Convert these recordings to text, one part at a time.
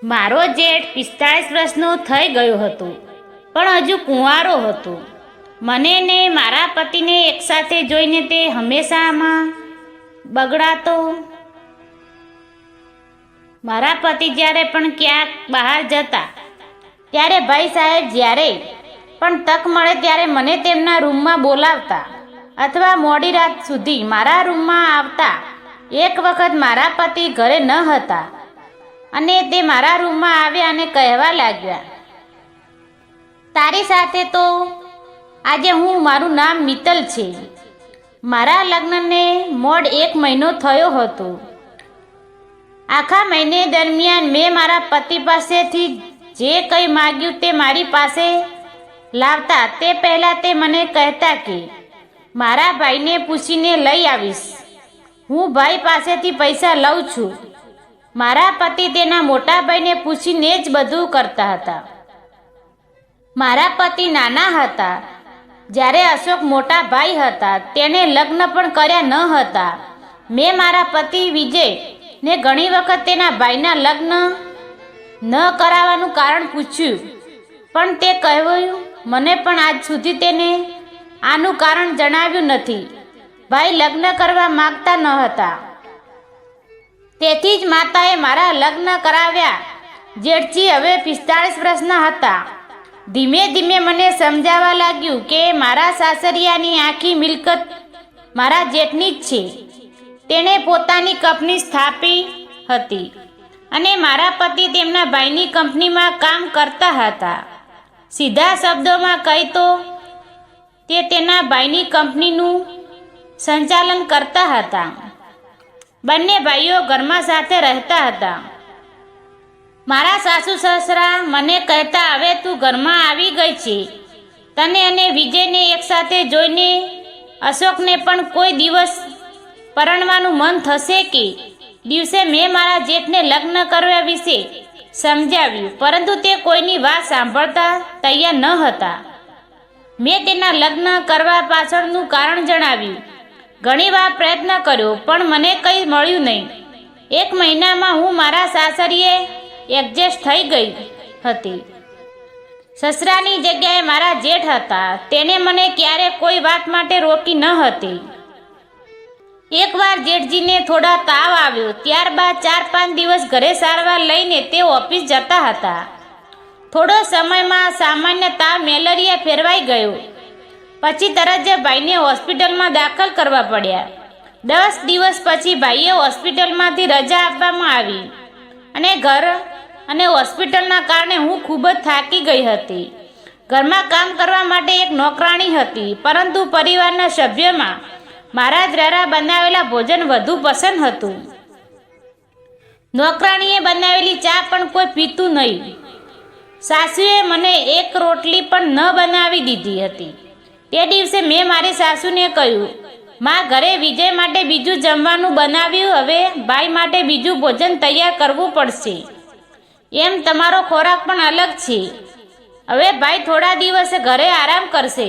મારો જેઠ 45 વર્ષનો થઈ ગયો હતો, પણ હજુ કુંવારો હતો. મને ને મારા પતિને એકસાથે જોઈને તે હંમેશામાં બગડાતો. મારા પતિ જ્યારે પણ ક્યાંક બહાર જતા, ત્યારે ભાઈ સાહેબ જ્યારે પણ તક મળે ત્યારે મને તેમના રૂમમાં બોલાવતા અથવા મોડી રાત સુધી મારા રૂમમાં આવતા. એક વખત મારા પતિ ઘરે ન હતા અને તે મારા રૂમમાં આવ્યા અને કહેવા લાગ્યા, તારી સાથે તો આજે મારું નામ મિત્તલ છે. મારા લગ્નને મોડ 1 મહિનો થયો હતો. આખા મહિને દરમિયાન મેં મારા પતિ પાસેથી જે કંઈ માગ્યું તે મારી પાસે લાવતા. તે પહેલાં તે મને કહેતા કે મારા ભાઈને પૂછીને લઈ આવીશ. હું ભાઈ પાસેથી પૈસા લઉં છું. મારા પતિ તેના મોટા ભાઈને પૂછીને જ બધું કરતા હતા. મારા પતિ નાના હતા જ્યારે અશોક મોટા ભાઈ હતા. તેણે લગ્ન પણ કર્યા ન હતા. મેં મારા પતિ વિજયને ઘણી વખત તેના ભાઈના લગ્ન ન કરાવવાનું કારણ પૂછ્યું, પણ તે કહ્યું મને પણ આજ સુધી તેને આનું કારણ જણાવ્યું નથી. ભાઈ લગ્ન કરવા માગતા ન હતા, તેથી જ માતાએ મારા લગ્ન કરાવ્યા. જેઠજી હવે 45 વર્ષના હતા. ધીમે ધીમે મને સમજાવવા લાગ્યું કે મારા સાસરિયાની આખી મિલકત મારા જેઠની જ છે. તેણે પોતાની કંપની સ્થાપી હતી અને મારા પતિ તેમના ભાઈની કંપનીમાં કામ કરતા હતા. સીધા શબ્દોમાં કહી તો તે તેના ભાઈની કંપનીનું સંચાલન કરતા હતા. બંને ભાઈઓ ઘરમાં સાથે રહેતા હતા. મારા સાસુ સસરા મને કહેતા, હવે તું ઘરમાં આવી ગઈ છે, તને અને વિજયને એકસાથે જોઈને અશોકને પણ કોઈ દિવસ પરણવાનું મન થશે કે? દિવસે મેં મારા જેઠને લગ્ન કરવા વિશે સમજાવ્યું, પરંતુ તે કોઈની વાત સાંભળતા તૈયાર ન હતા. મેં તેના લગ્ન કરવા પાછળનું કારણ જણાવ્યું. ઘણી વાર પ્રયત્ન કર્યો, પણ મને કંઈ મળ્યું નહીં. 1 મહિનામાં હું મારા સાસરીએ એડજસ્ટ થઈ ગઈ હતી. સસરાની જગ્યાએ મારા જેઠ હતા. તેણે મને ક્યારે કોઈ વાત માટે રોકી ન હતી. એકવાર જેઠજીને થોડા તાવ આવ્યો, ત્યારબાદ 4-5 દિવસ ઘરે સારવાર લઈને તે ઓફિસ જતા હતા. થોડો સમયમાં સામાન્ય તાવ મેલેરિયા ફેરવાઈ ગયો. પછી તરત જ ભાઈને હોસ્પિટલમાં દાખલ કરવા પડ્યા. 10 દિવસ પછી ભાઈએ હોસ્પિટલમાંથી રજા આપવામાં આવી અને ઘર અને હોસ્પિટલના કારણે હું ખૂબ જ થાકી ગઈ હતી. ઘરમાં કામ કરવા માટે એક નોકરાણી હતી, પરંતુ પરિવારના સભ્યોમાં મારા દ્વારા બનાવેલા ભોજન વધુ પસંદ હતું. નોકરાણીએ બનાવેલી ચા પણ કોઈ પીતું નહીં. સાસુએ મને એક રોટલી પણ ન બનાવી દીધી હતી. તે દિવસે મેં મારી સાસુને કહ્યું, માં, ઘરે વિજય માટે બીજું જમવાનું બનાવ્યું, હવે ભાઈ માટે બીજું ભોજન તૈયાર કરવું પડશે. એમ તમારો ખોરાક પણ અલગ છે. હવે ભાઈ થોડા દિવસે ઘરે આરામ કરશે,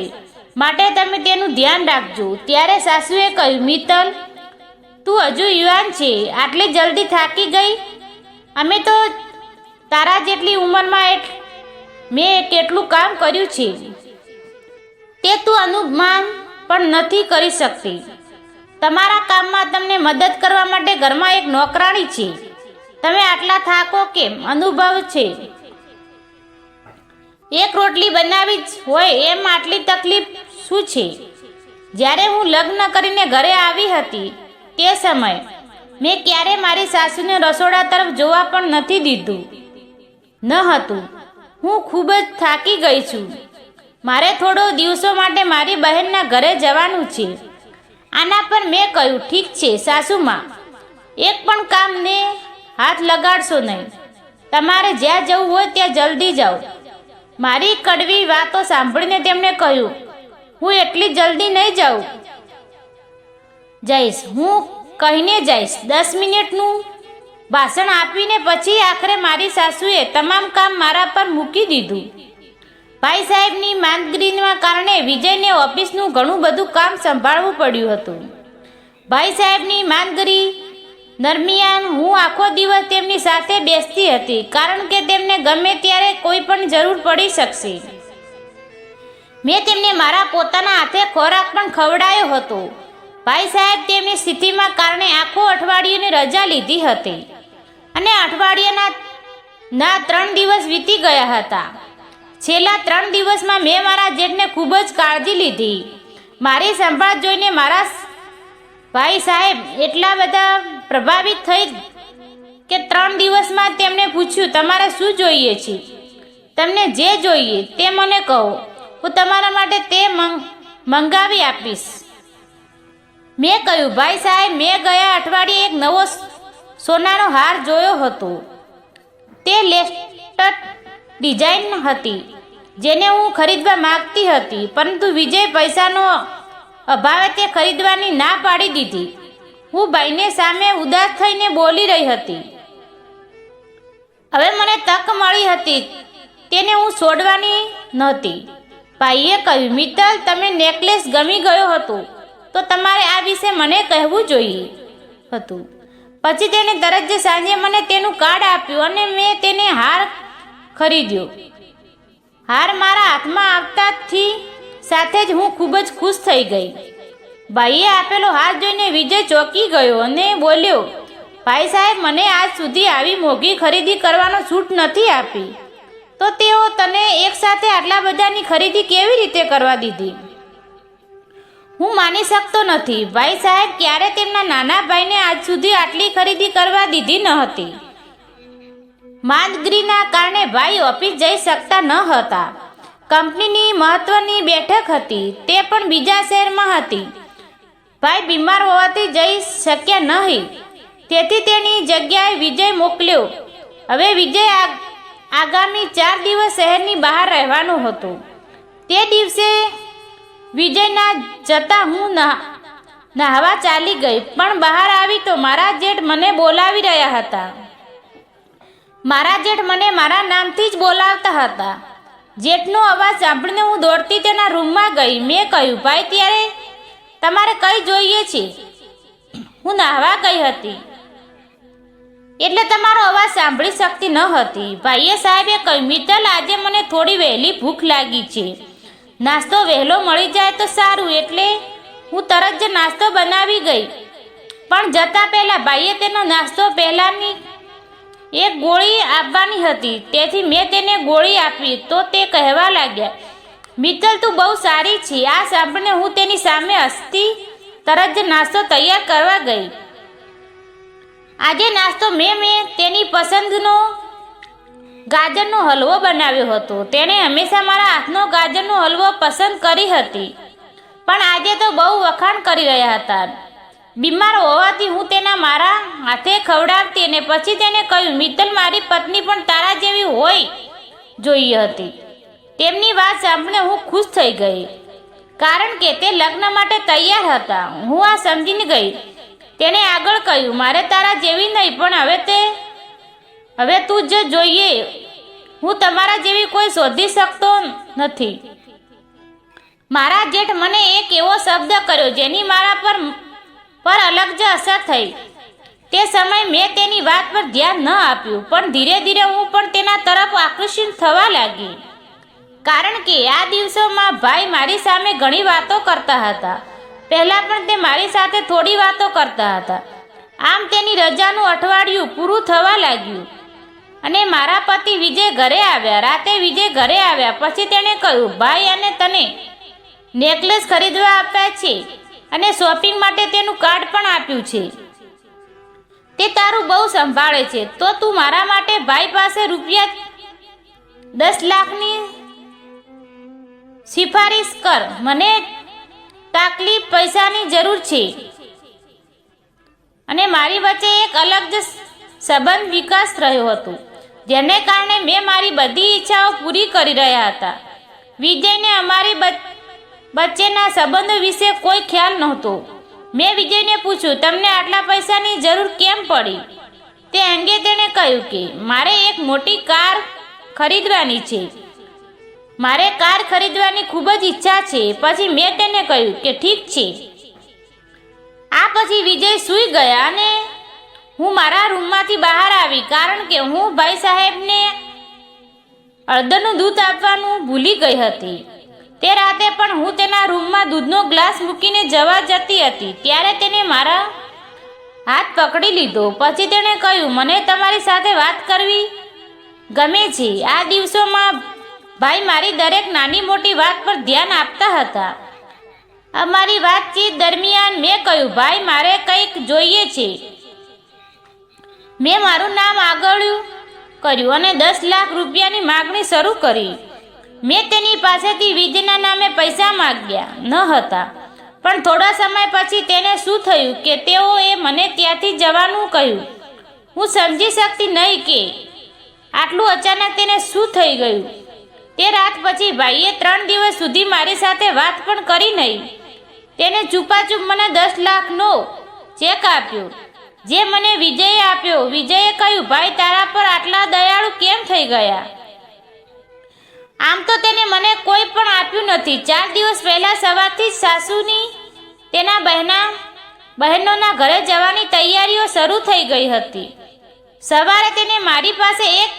માટે તમે તેનું ધ્યાન રાખજો. ત્યારે સાસુએ કહ્યું, મિત્તલ, તું હજુ યુવાન છે, આટલી જલ્દી થાકી ગઈ? અમે તો તારા જેટલી ઉંમરમાં મેં કેટલું કામ કર્યું છે તે તું અનુમાન પણ નથી કરી શકતી. તમારા કામમાં તમને મદદ કરવા માટે ઘરમાં એક નોકરાણી છે. તમે આટલા થાકો કેમ અનુભવ છે? એક રોટલી બનાવી જ હોય એમ આટલી તકલીફ શું છે? જ્યારે હું લગ્ન કરીને ઘરે આવી હતી તે સમયે મેં ક્યારે મારી સાસુને રસોડા તરફ જોવા પણ નથી દીધું ન હતું. હું ખૂબ જ થાકી ગઈ છું. મારે થોડો દિવસો માટે મારી બહેનના ઘરે જવાનું છે. આના પર મેં કહ્યું, ઠીક છે સાસુમાં, એક પણ કામને હાથ લગાડશો નહીં. તમારે જ્યાં જવું હોય ત્યાં જલ્દી જાઓ. મારી કડવી વાતો સાંભળીને તેમણે કહ્યું, હું એટલી જલ્દી નહીં જઈશ. હું કહીને જઈશ. 10 મિનિટનું ભાષણ આપીને પછી આખરે મારી સાસુએ તમામ કામ મારા પર મૂકી દીધું. ભાઈ સાહેબની માંદગીના કારણે વિજયને ઓફિસનું ઘણું બધું કામ સંભાળવું પડ્યું હતું. ભાઈ સાહેબની માંદગી દરમિયાન હું આખો દિવસ તેમની સાથે બેસતી હતી, કારણ કે તેમને ગમે ત્યારે કોઈ પણ જરૂર પડી શકશે. મેં તેમને મારા પોતાના હાથે ખોરાક પણ ખવડાયો હતો. ભાઈ સાહેબ તેમની સ્થિતિમાં કારણે આખો અઠવાડિયાની રજા લીધી હતી અને અઠવાડિયાના 3 દિવસ વીતી ગયા હતા. છેલ્લા 3 દિવસમાં મેં મારા જેઠને ખૂબ જ કાળજી લીધી. મારી સંભાળ જોઈને મારા ભાઈ સાહેબ એટલા બધા પ્રભાવિત થઈ કે 3 દિવસમાં તેમણે પૂછ્યું, તમારે શું જોઈએ છે? તમને જે જોઈએ તે મને કહો, હું તમારા માટે તે મંગાવી આપીશ. મેં કહ્યું, ભાઈ સાહેબ, મેં ગયા અઠવાડિયે એક નવો સોનાનો હાર જોયો હતો. તે લેટેસ્ટ ડિઝાઇન હતી જેને હું ખરીદવા માંગતી હતી, પરંતુ વિજય પૈસાનો અભાવે તે ખરીદવાની ના પાડી દીધી. હું ભાઈને સામે ઉદાસ થઈને બોલી રહી હતી. હવે મને તક મળી હતી, તેને હું છોડવાની નહોતી. ભાઈએ કહ્યું, મિત્તલ, તમને નેકલેસ ગમી ગયો હતો તો તમારે આ વિશે મને કહેવું જોઈએ હતું. પછી તેણે તરત જ સાંજે મને તેનું કાર્ડ આપ્યું અને મેં તેને હાર ખરીદ્યો. હાર મારા હાથમાં આવતાથી સાથે જ હું ખૂબ જ ખુશ થઈ ગઈ. ભાઈએ આપેલો હાર જોઈને વિજય ચોંકી ગયો અને બોલ્યો, ભાઈ સાહેબ, મને આજ સુધી આવી મોંઘી ખરીદી કરવાનો છૂટ નથી આપી, તો તેઓ તને એકસાથે આટલા બધાની ખરીદી કેવી રીતે કરવા દીધી? હું માની શકતો નથી. ભાઈ સાહેબ ક્યારે તેમના નાના ભાઈને આજ સુધી આટલી ખરીદી કરવા દીધી ન હતી. માંદગીના કારણે ભાઈ ઓફિસ જઈ શકતા ન હતા. કંપનીની મહત્વની બેઠક હતી, તે પણ બીજા શહેરમાં હતી. ભાઈ બીમાર હોવાથી જઈ શક્યા નહીં, તેથી તેની જગ્યાએ વિજય મોકલ્યો. હવે વિજય આગામી 4 દિવસ શહેરની બહાર રહેવાનું હતું. તે દિવસે વિજયના જતા હું નહાવા ચાલી ગઈ, પણ બહાર આવી તો મારા જેઠ મને બોલાવી રહ્યા હતા. મારા જેઠ મને મારા નામથી જ બોલાવતા હતા. જેઠનો અવાજ સાંભળીને હું દોડતી તેના રૂમમાં ગઈ. મેં કહ્યું, ભાઈ, ત્યારે તમારે કઈ જોઈએ છે? હું નહાવા ગઈ હતી એટલે તમારો અવાજ સાંભળી શકતી ન હતી. ભાઈએ સાહેબે કહ્યું, મિત્તલ, આજે મને થોડી વહેલી ભૂખ લાગી છે. નાસ્તો વહેલો મળી જાય તો સારું. એટલે હું તરત જ નાસ્તો બનાવી ગઈ, પણ જતા પહેલાં ભાઈએ તેનો નાસ્તો પહેલાંની એક ગોળી આપવાની હતી, તેથી મેં તેને ગોળી આપી તો તે કહેવા લાગ્યા, મિત્તલ, તું બહુ સારી છે. આ સાંભળીને હું તેની સામે હસતી તરત જ નાસ્તો તૈયાર કરવા ગઈ. આજે નાસ્તો મેં તેની પસંદનો ગાજરનો હલવો બનાવ્યો હતો. તેણે હંમેશા મારા હાથનો ગાજરનો હલવો પસંદ કરી હતી, પણ આજે તો બહુ વખાણ કરી રહ્યા હતા. બીમાર હોવાથી હું તેના મારા હાથે ખવડાવતી અને પછી તેને કહ્યું, મિત્તલ, મારી પત્ની પણ તારા જેવી હોય જોઈએ હતી. તેમની વાત સાંભળીને હું ખુશ થઈ ગઈ, કારણ કે તે લગ્ન માટે તૈયાર હતા. હું આ સમજીને ગઈ. તેણે આગળ કહ્યું, મારે તારા જેવી નહીં, પણ હવે તું જ જોઈએ. હું તમારા જેવી કોઈ શોધી શકતો નથી. મારા જેઠ મને એક એવો શબ્દ કર્યો જેની મારા પર અલગ જ અસર થઈ. તે સમયે મેં તેની વાત પર ધ્યાન ન આપ્યું, પણ ધીરે ધીરે હું પણ તેના તરફ આકર્ષિત થવા લાગી, કારણ કે આ દિવસોમાં ભાઈ મારી સામે ઘણી વાતો કરતા હતા. પહેલાં પણ તે મારી સાથે થોડી વાતો કરતા હતા. આમ તેની રજાનું અઠવાડિયું પૂરું થવા લાગ્યું અને મારા પતિ વિજય ઘરે આવ્યા. રાતે વિજય ઘરે આવ્યા પછી તેણે કહ્યું, ભાઈ, અને તને નેકલેસ ખરીદવા આપ્યા છે અને શોપિંગ માટે તેનું કાર્ડ પણ આપ્યું છે. તે તારું બહુ સંભાળે છે, તો તું મારા માટે ભાઈ પાસે ₹10 લાખની સિફારિશ કર. મને તાત્કાલિક પૈસાની જરૂર છે અને મારી વચ્ચે એક અલગ જ સંબંધ વિકાસ રહ્યો હતો, જેને કારણે મેં મારી બધી ઈચ્છાઓ પૂરી કરી રહ્યા હતા. વિજયને અમારી વચ્ચેના સંબંધો વિશે કોઈ ખ્યાલ નહોતો. મેં વિજયને પૂછ્યું, તમને આટલા પૈસાની જરૂર કેમ પડી? તે અંગે તેણે કહ્યું કે મારે એક મોટી કાર ખરીદવાની છે. મારે કાર ખરીદવાની ખૂબ જ ઈચ્છા છે. પછી મેં તેને કહ્યું કે ઠીક છે. આ પછી વિજય સૂઈ ગયા અને હું મારા રૂમમાંથી બહાર આવી, કારણ કે હું ભાઈ સાહેબને હળદરનું દૂધ આપવાનું ભૂલી ગઈ હતી. તે રાતે પણ હું તેના રૂમમાં દૂધનો ગ્લાસ મૂકીને જવા જતી હતી ત્યારે તેને મારા હાથ પકડી લીધો. પછી તેણે કહ્યું, મને તમારી સાથે વાત કરવી ગમે છે. આ દિવસોમાં ભાઈ મારી દરેક નાની મોટી વાત પર ધ્યાન આપતા હતા. અમારી વાતચીત દરમિયાન મેં કહ્યું, ભાઈ મારે કંઈક જોઈએ છે. મેં મારું નામ આગળ કર્યું અને 10 લાખ રૂપિયાની માગણી શરૂ કરી. મેં તેની પાસેથી વિજયના નામે પૈસા માગ્યા ન હતા, પણ થોડા સમય પછી તેને શું થયું કે તેઓએ મને ત્યાંથી જવાનું કહ્યું. હું સમજી શકતી નહીં કે આટલું અચાનક તેને શું થઈ ગયું. તે રાત પછી ભાઈએ 3 દિવસ સુધી મારી સાથે વાત પણ કરી નહીં. તેને છુપાછુપ મને 10 લાખનો ચેક આપ્યો, જે મને વિજયે આપ્યો. વિજયે કહ્યું, ભાઈ તારા પર આટલા દયાળુ કેમ થઈ ગયા? આમ તો તેને મને કોઈ પણ આપ્યું નથી. 4 દિવસ પહેલા સવારથી જ સાસુની તેના બહેનોના ઘરે જવાની તૈયારીઓ શરૂ થઈ ગઈ હતી. સવારે તેને મારી પાસે 1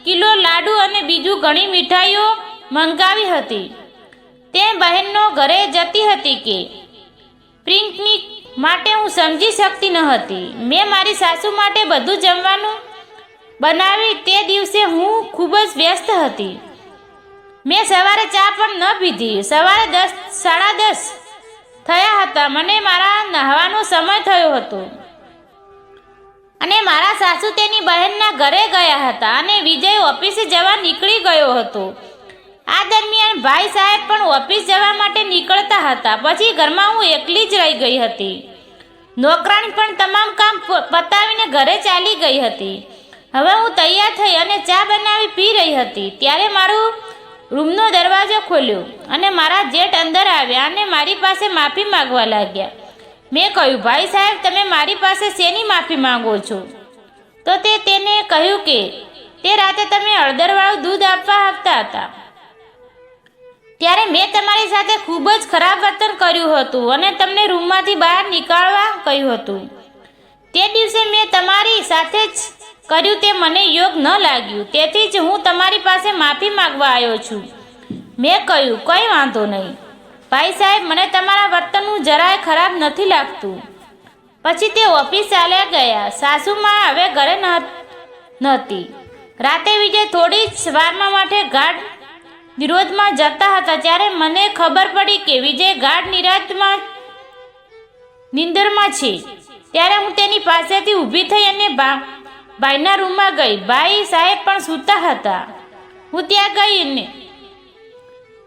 કિલો લાડુ અને બીજું ઘણી મીઠાઈઓ મંગાવી હતી. તે બહેનનો ઘરે જતી હતી કે પિકનિક માટે હું સમજી શકતી ન હતી. મેં મારી સાસુ માટે બધું જમવાનું બનાવી. તે દિવસે હું ખૂબ જ વ્યસ્ત હતી. મેં સવારે ચા પણ ન પીધી. સવારે 10:30 થયા હતા. મને મારા નહાવાનો સમય થયો હતો અને મારા સાસુ તેની બહેનના ઘરે ગયા હતા અને વિજય ઓફિસે જવા નીકળી ગયો હતો. આ દરમિયાન ભાઈ સાહેબ પણ ઓફિસ જવા માટે નીકળતા હતા. પછી ઘરમાં હું એકલી જ રહી ગઈ હતી. નોકરાણી પણ તમામ કામ પતાવીને ઘરે ચાલી ગઈ હતી. હવે હું તૈયાર થઈ અને ચા બનાવી પી રહી હતી ત્યારે મારું રૂમનો દરવાજો ખોલ્યો અને મારા જેઠ અંદર આવ્યા અને મારી પાસે માફી માંગવા લાગ્યા. મેં કહ્યું, ભાઈ સાહેબ તમે મારી પાસે શેની માફી માંગો છો? તો તેને કહ્યું કે તે રાતે તમે હળદરવાળું દૂધ આપવા આવતા હતા ત્યારે મેં તમારી સાથે ખૂબ જ ખરાબ વર્તન કર્યું હતું અને તમને રૂમમાંથી બહાર નીકળવા કહ્યું હતું. તે દિવસે મેં તમારી સાથે જ કર્યું તે મને યોગ્ય ન લાગ્યું. તેથી જ હું તમારી પાસે માફી માંગવા આવ્યો છું. મેં કહ્યું, કંઈ વાંધો નહીં ભાઈ સાહેબ, મને તમારા વર્તનનું જરાય ખરાબ નથી લાગતું. પછી તે ઓફિસ ચાલ્યા ગયા. સાસુમાં હવે ઘરે નહોતી. રાતે વિજય થોડી જ વારમાં માટે ગાઢ વિરોધમાં જતા હતા ત્યારે મને ખબર પડી કે વિજય ગાઢ નિંદરમાં છે. ત્યારે હું તેની પાસેથી ઊભી થઈ અને ભાઈના રૂમમાં ગઈ. ભાઈ સાહેબ પણ સૂતા હતા. હું ત્યાં ગઈ ને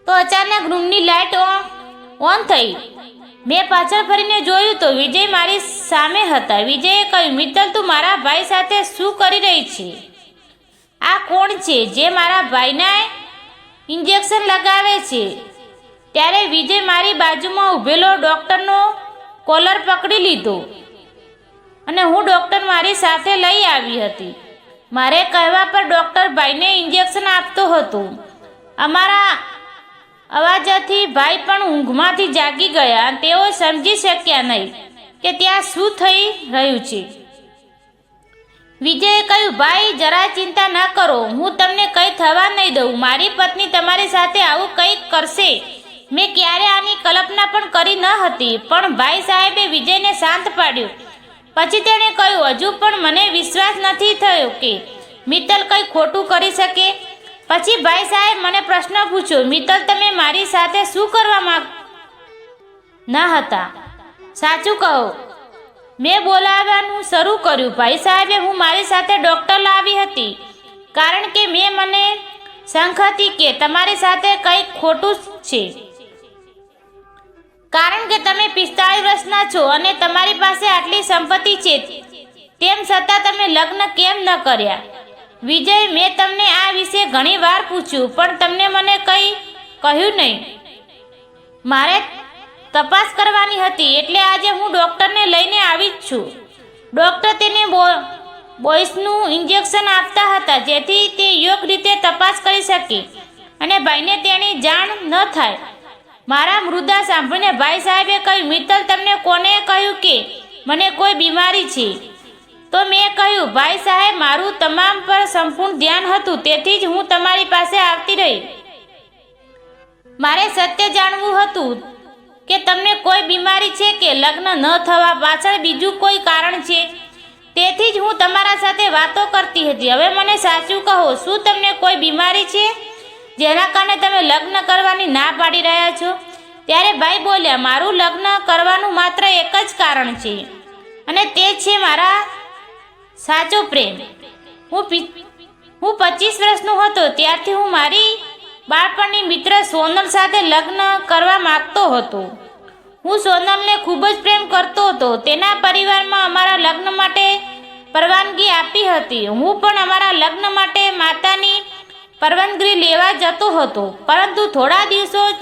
તો અચાનક રૂમની લાઇટ ઓન થઈ. મેં પાછળ ફરીને જોયું તો વિજય મારી સામે હતા. વિજયે કહ્યું, મિત્તલ તું મારા ભાઈ સાથે શું કરી રહી છે? આ કોણ છે જે મારા ભાઈના ઇન્જેક્શન લગાવે છે? ત્યારે વિજય મારી બાજુમાં ઊભેલો ડૉક્ટરનો કોલર પકડી લીધો અને હું ડૉક્ટર મારી સાથે લઈ આવી હતી. મારે કહેવા પર ડૉક્ટર ભાઈને ઇન્જેક્શન આપતો હતો. અમારા અવાજથી ભાઈ પણ ઊંઘમાંથી જાગી ગયા. તેઓ સમજી શક્યા નહીં કે ત્યાં શું થઈ રહ્યું છે. વિજયે કહ્યું, ભાઈ જરા ચિંતા ન કરો, હું તમને કંઈ થવા નહીં દઉં. મારી પત્ની તમારી સાથે આવું કંઈક કરશે મેં ક્યારે આની કલ્પના પણ કરી ન હતી. પણ ભાઈ સાહેબે વિજયને શાંત પાડ્યો. પછી તેણે કહ્યું, હજુ પણ મને વિશ્વાસ નથી થયો કે મિત્તલ કંઈ ખોટું કરી શકે. પછી ભાઈ સાહેબ મને પ્રશ્ન પૂછ્યો, મિત્તલ તમે મારી સાથે શું કરવા ન હતા? સાચું કહો. મેં બોલાવવાનું શરૂ કર્યું. ભાઈ સાહેબે હું મારી સાથે ડૉક્ટર લાવી હતી કારણ કે મને શંખ હતી કે તમારી સાથે કંઈક ખોટું છે. કારણ કે તમે 45 વર્ષના છો અને તમારી પાસે આટલી સંપત્તિ છે, તેમ છતાં તમે લગ્ન કેમ ન કર્યા? વિજય, મેં તમને આ વિશે ઘણી વાર પૂછ્યું પણ તમને મને કંઈ કહ્યું નહીં. મારે તપાસ કરવાની હતી એટલે આજે હું ડૉક્ટરને લઈને આવી જ છું. ડૉક્ટર તેને બોયસનું ઇન્જેક્શન આપતા હતા જેથી તે યોગ્ય રીતે તપાસ કરી શકે અને ભાઈને તેની જાણ ન થાય. મારા મૃદા સાંભળીને ભાઈ સાહેબે કહ્યું, મિત્તલ તમને કોને કહ્યું કે મને કોઈ બીમારી છે? તો મેં કહ્યું, ભાઈ સાહેબ, મારું તમામ પર સંપૂર્ણ ધ્યાન હતું, તેથી જ હું તમારી પાસે આવતી રહી. મારે સત્ય જાણવું હતું કે તમને કોઈ બીમારી છે કે લગ્ન ન થવા પાછળ બીજું કોઈ કારણ છે. તેથી જ હું તમારા સાથે વાતો કરતી હતી. હવે મને સાચું કહો, શું તમને કોઈ બીમારી છે જેના કારણે તમે લગ્ન કરવાની ના પાડી રહ્યા છો? ત્યારે ભાઈ બોલ્યા, મારું લગ્ન કરવાનું માત્ર એક જ કારણ છે, અને તે છે મારા સાચો પ્રેમ. હું 25 વર્ષનો હતો ત્યારથી હું મારી બાળપણની મિત્ર સોનલ સાથે લગ્ન કરવા માંગતો હતો. હું સોનલને ખૂબ જ પ્રેમ કરતો હતો. તેના પરિવારમાં અમારા લગ્ન માટે પરવાનગી આપી હતી. હું પણ અમારા લગ્ન માટે માતાની પરવાનગી લેવા જતો હતો. પરંતુ થોડા દિવસો જ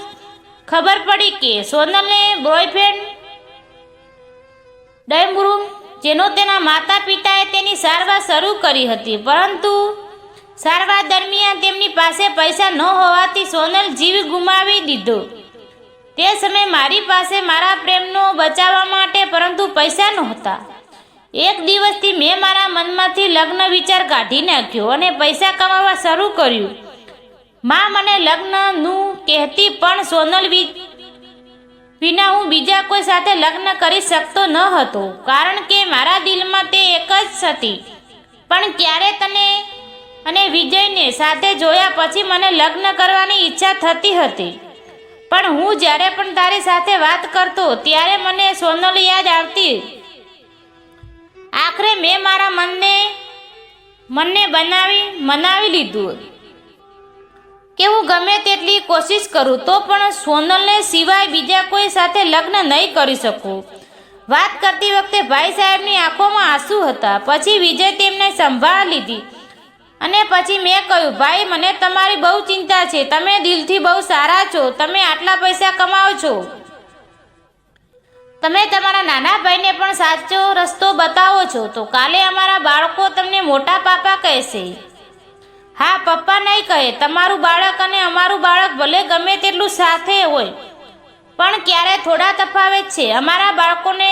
ખબર પડી કે સોનલને બોયફ્રેન્ડ ડેમ્બરૂમ, જેનો તેના માતા પિતાએ તેની સારવાર શરૂ કરી હતી. પરંતુ સારવાર દરમિયાન તેમની પાસે પૈસા ન હોવાથી સોનલ જીવ ગુમાવી દીધો. તે સમયે મારી પાસે મારા પ્રેમનો બચાવવા માટે પરંતુ પૈસા નહોતા. એક દિવસથી મેં મારા મનમાંથી લગ્ન વિચાર કાઢી નાખ્યો અને પૈસા કમાવા શરૂ કર્યું. માં મને લગ્નનું કહેતી, પણ સોનલ વિના હું બીજા કોઈ સાથે લગ્ન કરી શકતો ન હતો, કારણ કે મારા દિલમાં તે એક જ હતી. પણ ક્યારે તને અને વિજયને સાથે જોયા પછી મને લગ્ન કરવાની ઈચ્છા થતી હતી. પણ હું જ્યારે પણ તારી સાથે વાત કરતો ત્યારે મને સોનલ યાદ આવતી. આખરે મેં મારા મનને મનાવી લીધું કે હું ગમે તેટલી કોશિશ કરું તો પણ સોનલને સિવાય બીજા કોઈ સાથે લગ્ન નહીં કરી શકું. વાત કરતી વખતે ભાઈ સાહેબની આંખોમાં આંસુ હતા. પછી વિજય તેમને સંભાળ લીધી અને પછી મેં કહ્યું, ભાઈ, મને તમારી બહુ ચિંતા છે. તમે દિલથી બહુ સારા છો. તમે આટલા પૈસા કમાવો છો. તમે તમારા નાના ભાઈને પણ સાચો રસ્તો બતાવો છો. તો કાલે અમારા બાળકો તમને મોટા પાપા કહેશે. હા, પપ્પા નહીં કહે. તમારું બાળક અને અમારું બાળક ભલે ગમે તેટલું સાથે હોય, પણ ક્યારે થોડા તફાવત છે. અમારા બાળકોને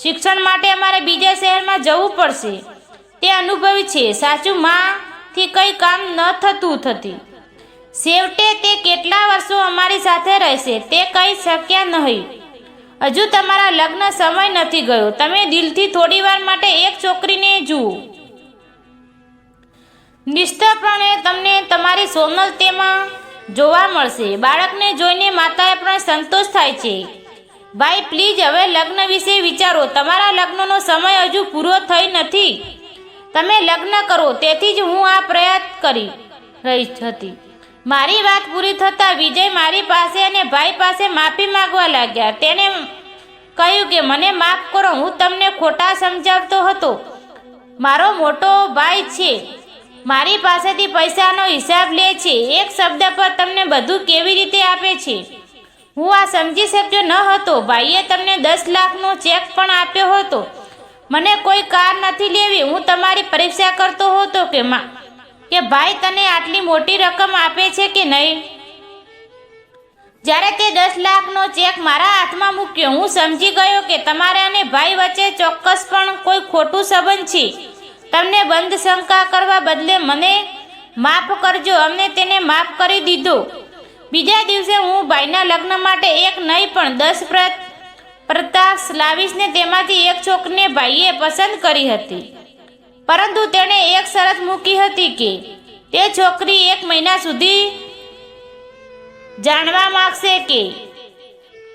શિક્ષણ માટે અમારે બીજા શહેરમાં જવું પડશે. તે અનુભવી છે. સાચું, માંથી કંઈ કામ ન થતી. છેવટે તે કેટલા વર્ષો અમારી સાથે રહેશે તે કહી શક્યા નહીં. હજુ તમારા લગ્ન સમય નથી ગયો. તમે દિલથી થોડીવાર માટે એક છોકરીને જુઓ. નિશ્ચિતપણે તમને તમારી સોનલ તેમાં જોવા મળશે. બાળકને જોઈને માતાએ પણ સંતોષ થાય છે. ભાઈ, પ્લીઝ હવે લગ્ન વિશે વિચારો. તમારા લગ્નનો સમય હજુ પૂરો થઈ નથી. તમે લગ્ન કરો. તેથી જ હું આ પ્રયાસ કરી રહી હતી. મારી વાત પૂરી થતાં વિજય મારી પાસે અને ભાઈ પાસે માફી માંગવા લાગ્યા. તેણે કહ્યું કે મને માફ કરો, હું તમને ખોટા સમજાવતો હતો. મારો મોટો ભાઈ છે, મારી પાસેથી પૈસાનો હિસાબ લે છે. એક શબ્દ પર તમને બધું કેવી રીતે આપે છે, હું આ સમજી શક્યો ન હતો. ભાઈએ તમને 10 લાખનો ચેક પણ આપ્યો હતો. મને કોઈ કાર નથી લેવી. હું તમારી પરીક્ષા કરતો હતો કે ભાઈ તને આટલી મોટી રકમ આપે છે કે નહીં. જ્યારે તે 10 લાખનો ચેક મારા હાથમાં મૂક્યો, હું સમજી ગયો કે તમારે અને ભાઈ વચ્ચે ચોક્કસ પણ કોઈ ખોટું સંબંધ છે. તમને બંધ શંકા કરવા બદલે મને માફ કરજો. અમને તેને માફ કરી દીધો. બીજા દિવસે હું ભાઈના લગ્ન માટે એક નહીં પણ 10 પ્રસ્તાવ લાવીશને તેમાંથી એક છોકરીને ભાઈએ પસંદ કરી હતી. પરંતુ તેણે એક શરત મૂકી હતી કે તે છોકરી 1 મહિના સુધી જાણવા માંગશે કે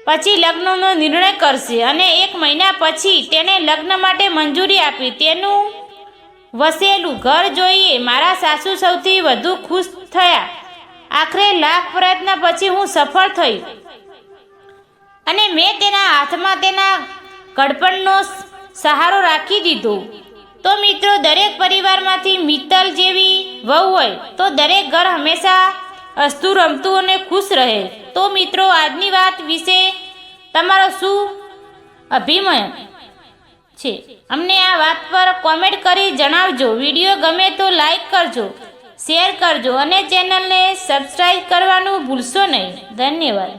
પછી લગ્નનો નિર્ણય કરશે, અને 1 મહિના પછી તેણે લગ્ન માટે મંજૂરી આપી. તેનું વસેલું ઘર જોઈએ. મારા સાસુ સૌથી વધુ ખુશ થયા. આખરે લાખ પ્રયત્ન પછી હું સફળ થઈ અને મેં તેના હાથમાં તેના ઘડપણનો સહારો રાખી દીધો. તો મિત્રો, દરેક પરિવારમાંથી મિત્તલ જેવી વહુ હોય તો દરેક ઘર હંમેશા હસતું રમતું અને ખુશ રહે. તો મિત્રો, આજની વાત વિશે તમારો શું અભિપ્રાય છે અમને આ વાત પર કોમેન્ટ કરી જણાવજો. વિડીયો ગમે તો લાઈક કરજો, શેર કરજો અને ચેનલને સબસ્ક્રાઈબ કરવાનું ભૂલશો નહીં. ધન્યવાદ.